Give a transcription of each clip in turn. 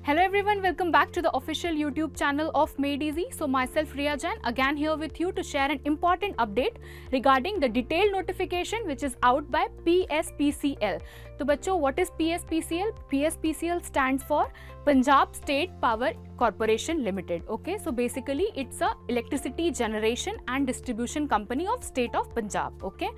Hello everyone, welcome back to the official YouTube channel of Made Easy. So myself Riya Jain again here with you to share an important update regarding the detailed notification which is out by PSPCL. तो बच्चों, what is PSPCL? PSPCL stands for Punjab State Power Corporation Limited. Okay, so basically it's a electricity generation and distribution company of state of Punjab. Okay,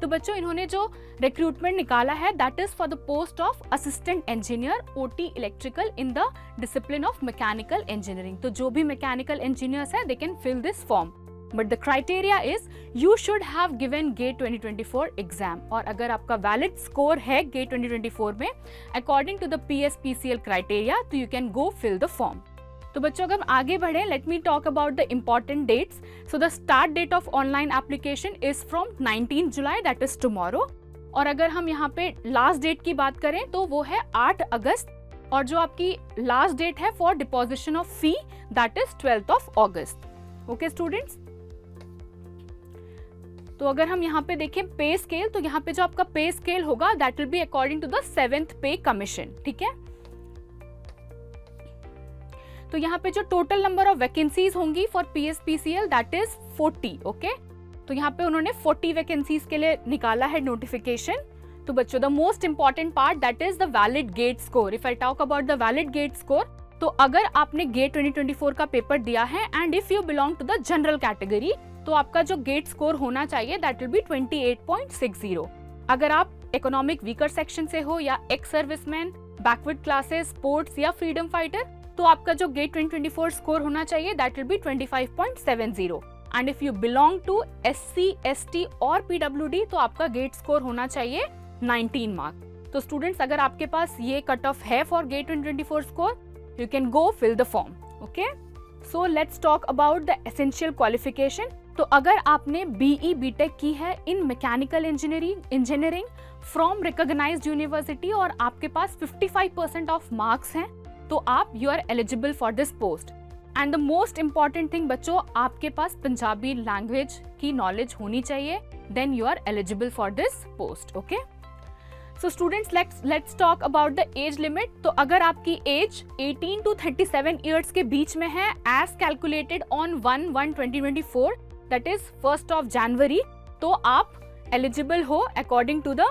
तो बच्चों इन्होंने जो recruitment निकाला है that is for the post of assistant engineer OT electrical in the discipline of mechanical engineering. तो जो भी mechanical engineers है they can fill this form. But the criteria is you should have given GATE 2024 exam और अगर आपका valid score है GATE 2024 में according to the PSPCL criteria तो you can go fill the form. तो बच्चों अगर हम आगे बढ़े, let me talk about the important dates. So the start date of online application is from 19 July, that is tomorrow. और अगर हम यहाँ पे last date की बात करें तो वो है 8 अगस्त और जो आपकी last date है for deposition of fee that is 12th of August. Okay students? तो अगर हम यहाँ पे देखें पे स्केल तो यहाँ पे जो आपका पे स्केल होगा that will be according to the 7th pay commission. ठीक है, तो यहाँ पे जो टोटल नंबर ऑफ वैकेंसीज होंगी for PSPCL that is 40. Okay, तो यहाँ पे उन्होंने 40 वैकेंसीज के लिए निकाला है नोटिफिकेशन. तो बच्चों the most important part that is the valid GATE score. If I talk about the valid GATE score तो अगर आपने गेट 2024 का पेपर दिया है and if you belong to the general category तो आपका जो गेट स्कोर होना चाहिए दैट विल बी 28.60. अगर आप इकोनॉमिक वीकर सेक्शन से हो या ex serviceman, backward classes, sports या फ्रीडम फाइटर तो आपका जो गेट 2024 स्कोर होना चाहिए that will be 25.70. And if you belong to SC, ST और PWD तो आपका गेट स्कोर होना चाहिए 19 मार्क. तो स्टूडेंट्स अगर आपके पास ये कट ऑफ है for GATE 2024 score you can go fill the form. Okay, so let's talk about the essential qualification. तो अगर आपने BE BTech की है in mechanical engineering from recognised university और आपके पास 55% ऑफ मार्क्स हैं तो आप you are eligible for this post. And the most important thing बच्चों, आपके पास पंजाबी लैंग्वेज की नॉलेज होनी चाहिए, then you are eligible for this post. Okay, so students let's talk about the age limit. तो अगर आपकी एज 18 to 37 ईयर्स के बीच में है age calculated on 1/1/2024 that is 1st of January तो आप एलिजिबल हो according to the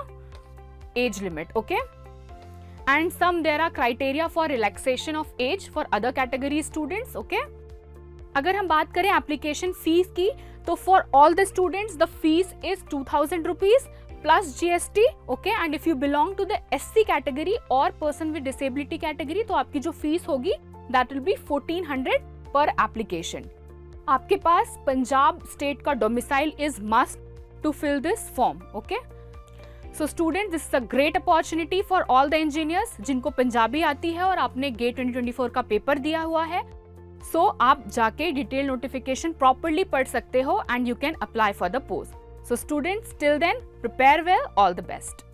age limit. Okay, and some there are criteria for relaxation of age for other category students. Okay, अगर हम बात करें एप्लीकेशन फीस की तो for all the students the fees is 2000 rupees plus GST. Okay, and if you belong to the SC category और person with disability category तो आपकी जो फीस होगी दैट विल बी 1400 पर एप्लीकेशन. आपके पास पंजाब स्टेट का domicile is must to fill this form. Okay, so student this is a great opportunity for all the engineers जिनको पंजाबी आती है और आपने गेट 2024 का पेपर दिया हुआ है. सो आप जाके डिटेल नोटिफिकेशन प्रॉपरली पढ़ सकते हो and you can apply for the post. So students till then prepare well, all the best.